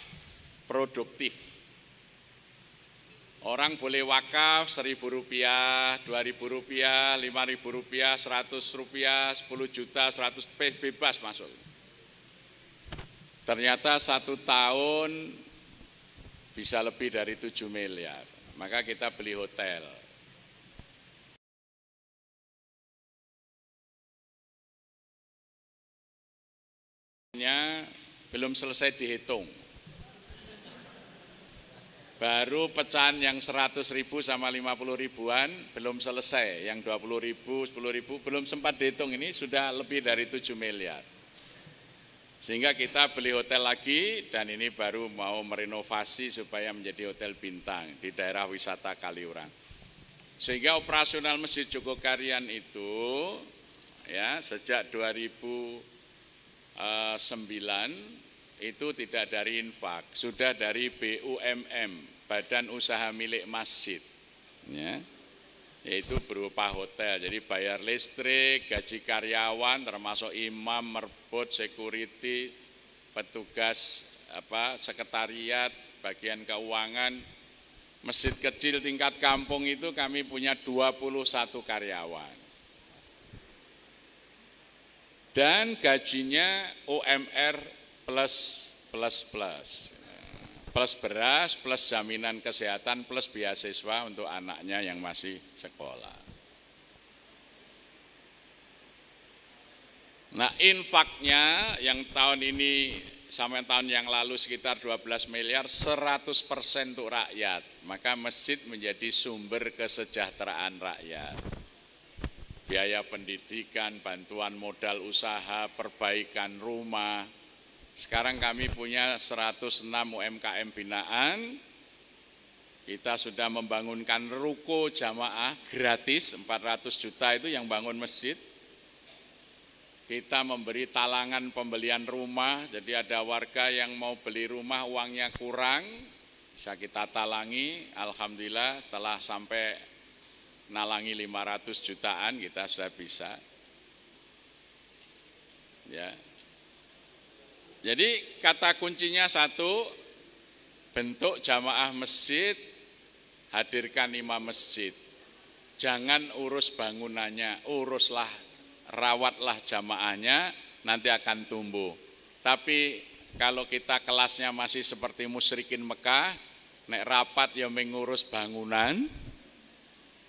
produktif. Orang boleh wakaf Rp1.000, Rp2.000, Rp5.000, Rp100, Rp10 juta, 100 bebas masuk. Ternyata 1 tahun bisa lebih dari 7 miliar. Maka kita beli hotel. Belum selesai dihitung. Baru pecahan yang 100.000 sama 50.000-an belum selesai. Yang 20.000, 10.000 belum sempat dihitung, ini sudah lebih dari 7 miliar. Sehingga kita beli hotel lagi dan ini baru mau merenovasi supaya menjadi hotel bintang di daerah wisata Kaliurang. Sehingga operasional Masjid Jogokarian itu ya sejak 2009 itu tidak dari infak, sudah dari BUMM, Badan Usaha Milik Masjid. Ya. Yaitu berupa hotel, jadi bayar listrik, gaji karyawan, termasuk imam, merbot, security, petugas sekretariat, bagian keuangan. Masjid kecil tingkat kampung itu kami punya 21 karyawan. Dan gajinya UMR plus beras, plus jaminan kesehatan, plus beasiswa untuk anaknya yang masih sekolah. Nah infaknya yang tahun ini sama tahun yang lalu sekitar 12 miliar, 100% untuk rakyat. Maka masjid menjadi sumber kesejahteraan rakyat. Biaya pendidikan, bantuan modal usaha, perbaikan rumah. Sekarang kami punya 106 UMKM binaan, kita sudah membangunkan ruko jamaah gratis, 400 juta itu yang bangun masjid. Kita memberi talangan pembelian rumah, jadi ada warga yang mau beli rumah uangnya kurang, bisa kita talangi. Alhamdulillah setelah sampai nalangi 500 jutaan kita sudah bisa. Ya. Jadi kata kuncinya satu, bentuk jamaah masjid, hadirkan imam masjid. Jangan urus bangunannya, uruslah, rawatlah jamaahnya, nanti akan tumbuh. Tapi kalau kita kelasnya masih seperti musyrikin Mekah, nek rapat ya mengurus bangunan,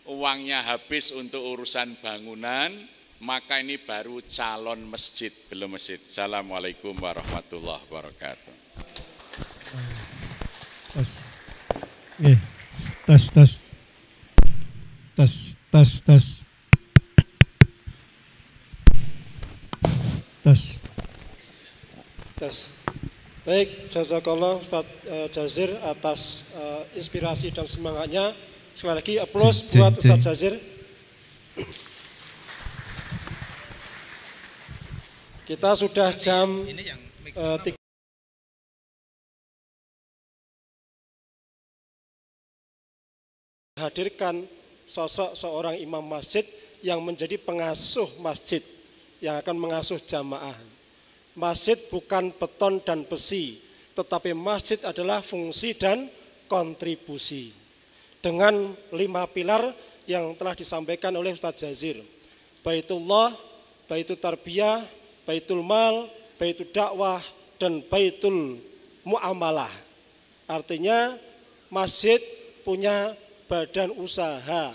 uangnya habis untuk urusan bangunan, maka ini baru calon masjid, belum masjid. Assalamualaikum warahmatullahi wabarakatuh. Tes. Baik, jazakallah Ustaz Jazir atas inspirasi dan semangatnya. Sekali lagi aplaus buat Ustaz Jazir. Kita sudah jam 3. Hadirkan sosok seorang imam masjid yang menjadi pengasuh masjid, yang akan mengasuh jamaah. Masjid bukan beton dan besi, tetapi masjid adalah fungsi dan kontribusi. Dengan 5 pilar yang telah disampaikan oleh Ustaz Jazir. Baitullah, Baitul Tarbiyah, Baitul Mal, Baitul Dakwah, dan Baitul Muamalah. Artinya masjid punya badan usaha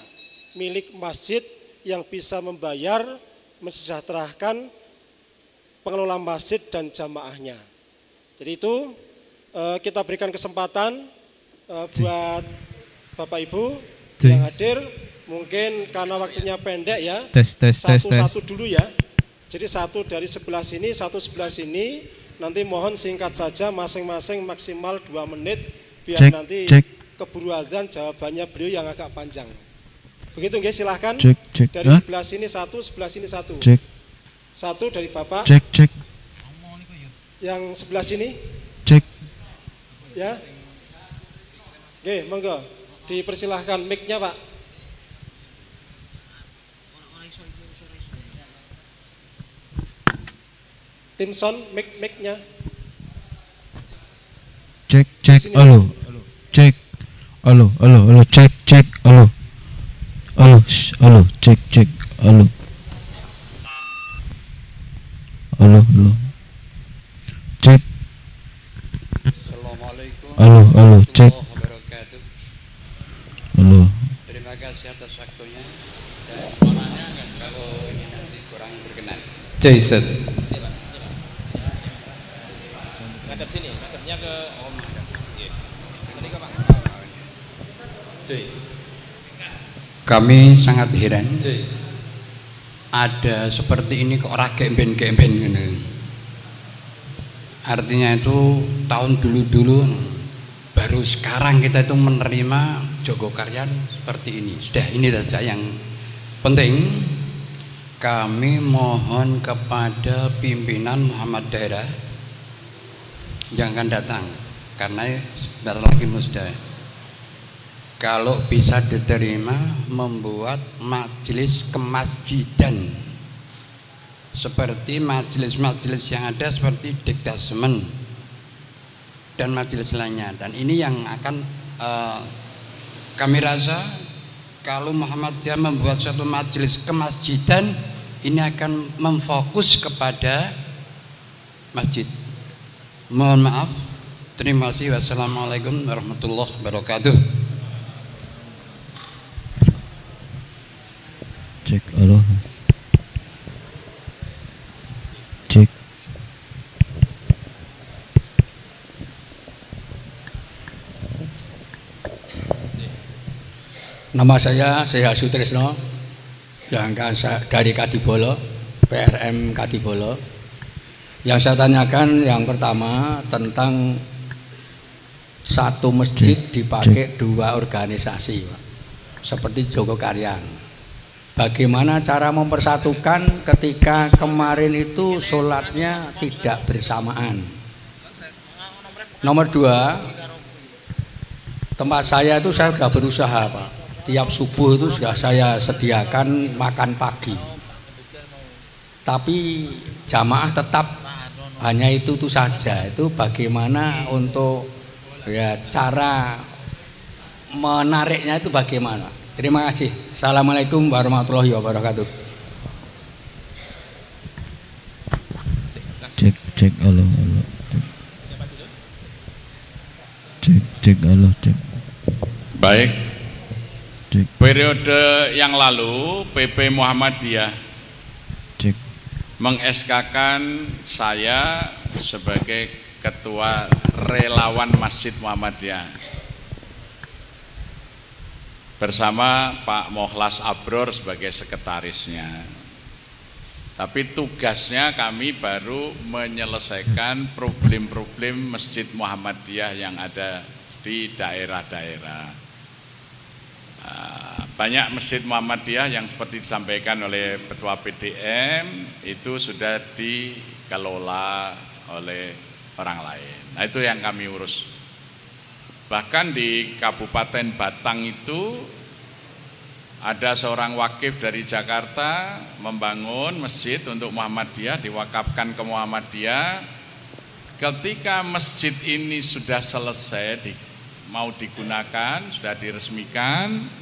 milik masjid yang bisa membayar, mensejahterakan pengelola masjid dan jamaahnya. Jadi itu kita berikan kesempatan buat Bapak Ibu yang hadir. Mungkin karena waktunya pendek ya, satu-satu dulu ya. Jadi satu dari sebelah sini, satu sebelah sini. Nanti mohon singkat saja, masing-masing maksimal 2 menit, biar nanti keburu adzan jawabannya beliau yang agak panjang. Begitu nggih, silahkan. Dari sebelah sini satu, sebelah sini satu. Satu dari Bapak. Yang sebelah sini. Ya. Oke, monggo. Dipersilahkan mic-nya, Pak. Tim sound mic-nya. Cek. Halo. Cek. Halo. Cek. Halo. Cek. Halo. Cek. Assalamualaikum Halo, cek. wabarakatuh. Halo. Terima kasih atas waktunya. Dan kalau ini nanti kurang berkenan. Jason. Ngadep sini, ngadepnya ke Om. Kami sangat heran. Ada seperti ini kok ora gemben-gemben ngene. Artinya itu tahun dulu-dulu, baru sekarang kita itu menerima Jogokarian seperti ini. Sudah, ini saja yang penting. Kami mohon kepada pimpinan Muhammad Daerah yang akan datang, karena sebentar lagi musda, kalau bisa diterima membuat majelis kemasjidan seperti majelis-majelis yang ada seperti Dekdasmen dan majelis lainnya. Dan ini yang akan kami rasa kalau Muhammadiyah membuat suatu majelis kemasjidan, ini akan memfokus kepada masjid. Mohon maaf. Terima kasih. Wassalamualaikum warahmatullahi wabarakatuh. Cek. Halo. Cek. Nama saya Seha Sutrisno, yang dari Kadibolo, PRM Kadibolo. Yang saya tanyakan yang pertama tentang satu masjid dipakai 2 organisasi, Pak. Seperti Jogokarian. Bagaimana cara mempersatukan ketika kemarin itu sholatnya tidak bersamaan? Nomor 2, Tempat saya itu saya sudah berusaha, Pak. Tiap subuh itu sudah saya sediakan makan pagi. Tapi jamaah tetap hanya itu saja. Itu bagaimana untuk ya cara menariknya itu bagaimana? Terima kasih. Assalamualaikum warahmatullahi wabarakatuh. Cek halo. Cek halo, cek. Baik. Cek. Periode yang lalu PP Muhammadiyah Cek. meng-SK-kan saya sebagai ketua relawan Masjid Muhammadiyah bersama Pak Mohlas Abror sebagai sekretarisnya. Tapi tugasnya kami baru menyelesaikan problem-problem Masjid Muhammadiyah yang ada di daerah-daerah. Banyak Masjid Muhammadiyah yang seperti disampaikan oleh Ketua PDM itu sudah dikelola oleh orang lain. Nah, itu yang kami urus. Bahkan di Kabupaten Batang itu ada seorang wakif dari Jakarta membangun masjid untuk Muhammadiyah, diwakafkan ke Muhammadiyah. Ketika masjid ini sudah selesai, mau digunakan, sudah diresmikan,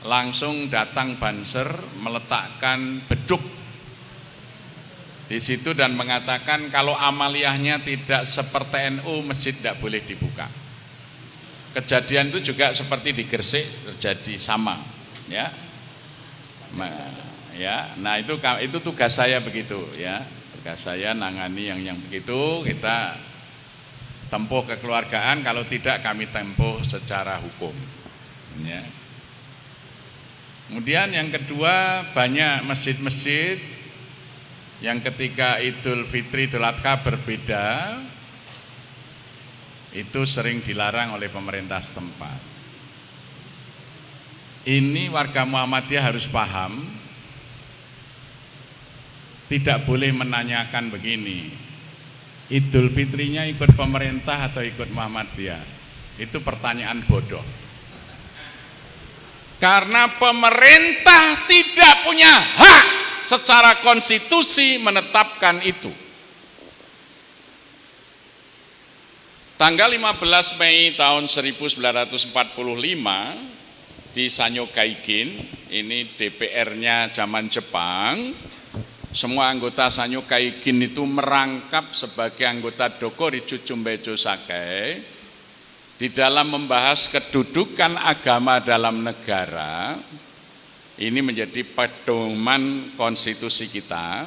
langsung datang Banser meletakkan beduk di situ dan mengatakan kalau amaliyahnya tidak seperti NU, masjid tidak boleh dibuka. Kejadian itu juga seperti di Gresik terjadi sama. Nah itu tugas saya begitu ya, tugas saya nangani yang begitu, kita tempuh kekeluargaan, kalau tidak kami tempuh secara hukum ya. Kemudian yang kedua, banyak masjid-masjid yang ketika Idul Fitri, Idul Adha berbeda, itu sering dilarang oleh pemerintah setempat. Ini warga Muhammadiyah harus paham, tidak boleh menanyakan begini, Idul Fitrinya ikut pemerintah atau ikut Muhammadiyah. Itu pertanyaan bodoh. Karena pemerintah tidak punya hak secara konstitusi menetapkan itu. Tanggal 15 Mei tahun 1945 di Sanyo Kaikin, ini DPR-nya zaman Jepang, semua anggota Sanyo Kaikin itu merangkap sebagai anggota Doko Ricucumbejo Sakai di dalam membahas kedudukan agama dalam negara. Ini menjadi pedoman konstitusi kita,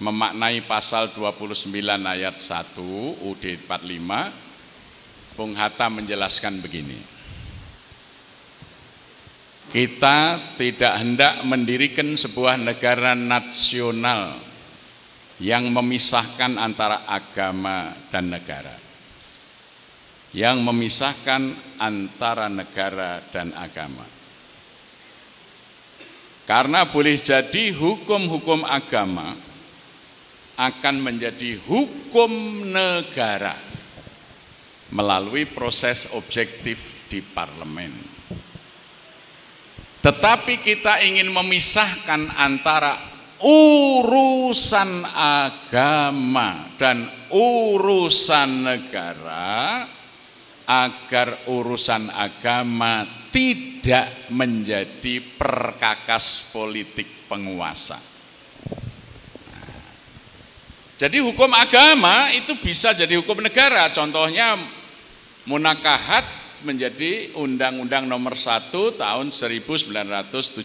memaknai pasal 29 ayat 1 UUD 45. Bung Hatta menjelaskan begini, kita tidak hendak mendirikan sebuah negara nasional yang memisahkan antara agama dan negara, yang memisahkan antara negara dan agama. Karena boleh jadi hukum-hukum agama akan menjadi hukum negara melalui proses objektif di parlemen. Tetapi kita ingin memisahkan antara urusan agama dan urusan negara agar urusan agama tidak menjadi perkakas politik penguasa. Jadi hukum agama itu bisa jadi hukum negara. Contohnya munakahat menjadi Undang-Undang Nomor 1 tahun 1974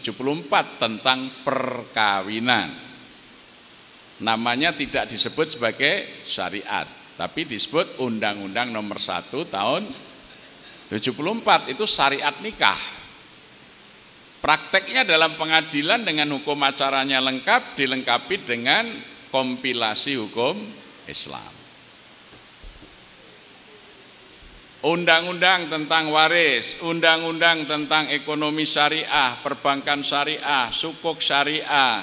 tentang perkawinan. Namanya tidak disebut sebagai syariat, tapi disebut Undang-Undang Nomor 1 tahun 74, itu syariat nikah. Prakteknya dalam pengadilan dengan hukum acaranya lengkap, dilengkapi dengan kompilasi hukum Islam. Undang-undang tentang waris, undang-undang tentang ekonomi syariah, perbankan syariah, sukuk syariah,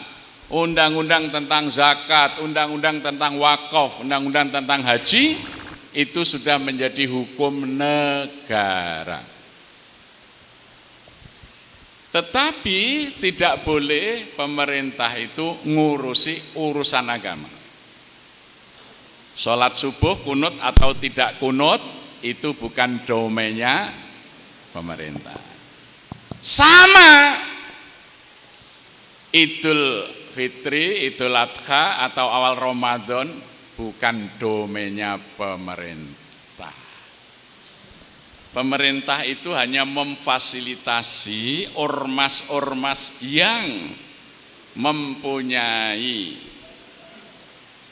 undang-undang tentang zakat, undang-undang tentang wakaf, undang-undang tentang haji, itu sudah menjadi hukum negara. Tetapi tidak boleh pemerintah itu ngurusi urusan agama. Sholat subuh kunut atau tidak kunut itu bukan domainnya pemerintah. Sama Idul Fitri, Idul Adha atau awal Ramadan bukan domainnya pemerintah. Pemerintah itu hanya memfasilitasi ormas-ormas yang mempunyai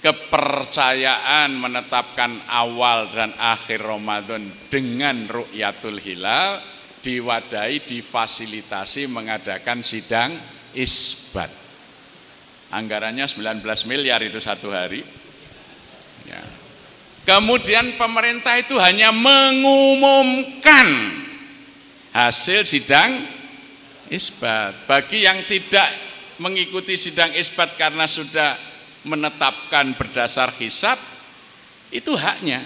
kepercayaan menetapkan awal dan akhir Ramadan dengan ru'yatul hilal, diwadahi, difasilitasi mengadakan sidang isbat. Anggarannya 19 miliar itu satu hari. Ya. Kemudian pemerintah itu hanya mengumumkan hasil sidang isbat. Bagi yang tidak mengikuti sidang isbat karena sudah menetapkan berdasar hisab, itu haknya.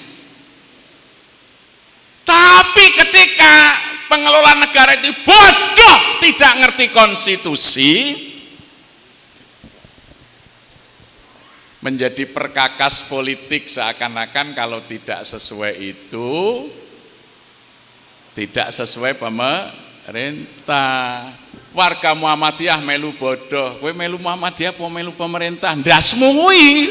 Tapi ketika pengelola negara itu bodoh, tidak ngerti konstitusi, menjadi perkakas politik, seakan-akan kalau tidak sesuai itu tidak sesuai pemerintah. Warga Muhammadiyah melu bodoh, kowe melu Muhammadiyah apa melu pemerintah? Ndasmu kuwi.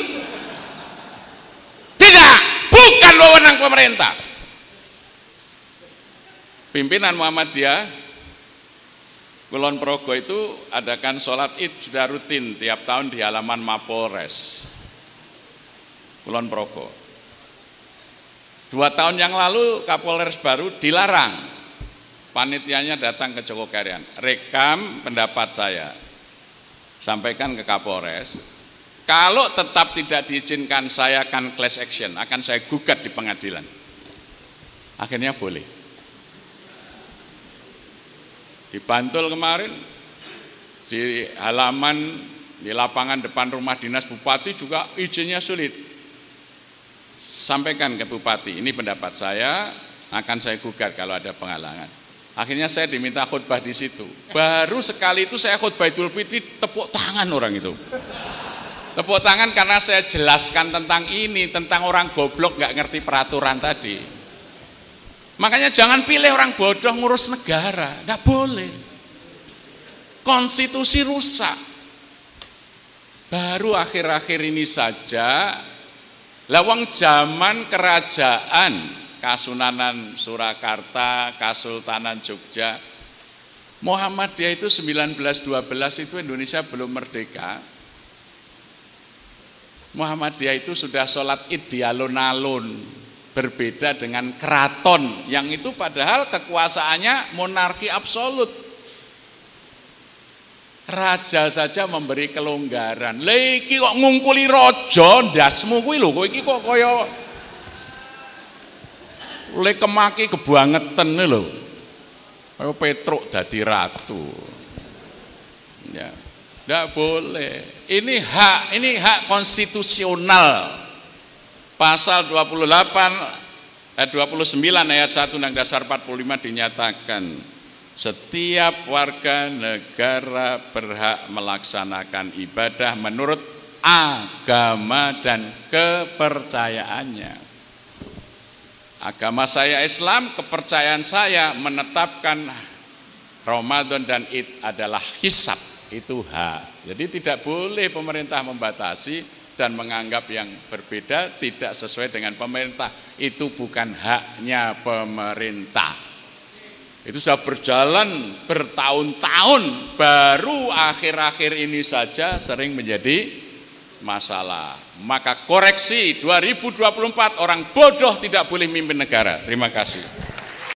Tidak, bukan wewenang pemerintah. Pimpinan Muhammadiyah Kulon Progo itu adakan sholat id sudah rutin tiap tahun di halaman Mapolres Kulon Progo. 2 tahun yang lalu Kapolres baru dilarang, panitianya datang ke Jogokarian, rekam pendapat saya, sampaikan ke Kapolres, kalau tetap tidak diizinkan saya akan class action, akan saya gugat di pengadilan. Akhirnya boleh. Di Bantul kemarin, di halaman, di lapangan depan rumah dinas Bupati juga izinnya sulit. Sampaikan ke Bupati, ini pendapat saya, akan saya gugat kalau ada penghalangan. Akhirnya saya diminta khutbah di situ. Baru sekali itu saya khutbah Idul Fitri, tepuk tangan orang itu. Tepuk tangan karena saya jelaskan tentang ini, tentang orang goblok nggak ngerti peraturan tadi. Makanya jangan pilih orang bodoh ngurus negara, nggak boleh. Konstitusi rusak. Baru akhir-akhir ini saja, lawang zaman kerajaan Kasunanan Surakarta, Kasultanan Jogja, Muhammadiyah itu 1912 itu Indonesia belum merdeka. Muhammadiyah itu sudah sholat id di alun-alun. Berbeda dengan keraton yang itu padahal kekuasaannya monarki absolut. Raja saja memberi kelonggaran. Lha iki kok ngungkuli raja ndasmu kuwi lho, kowe iki kok kaya le kemaki kebangetan lho. Kaya Petruk dadi ratu. Ya. Enggak boleh. Ini hak konstitusional. Pasal 29 ayat 1 Undang Dasar 45 dinyatakan setiap warga negara berhak melaksanakan ibadah menurut agama dan kepercayaannya. Agama saya Islam, kepercayaan saya menetapkan Ramadan dan Id adalah hisab, itu hak. Jadi tidak boleh pemerintah membatasi dan menganggap yang berbeda tidak sesuai dengan pemerintah. Itu bukan haknya pemerintah. Itu sudah berjalan bertahun-tahun, baru akhir-akhir ini saja sering menjadi masalah. Maka koreksi 2024, orang bodoh tidak boleh mimpin negara. Terima kasih.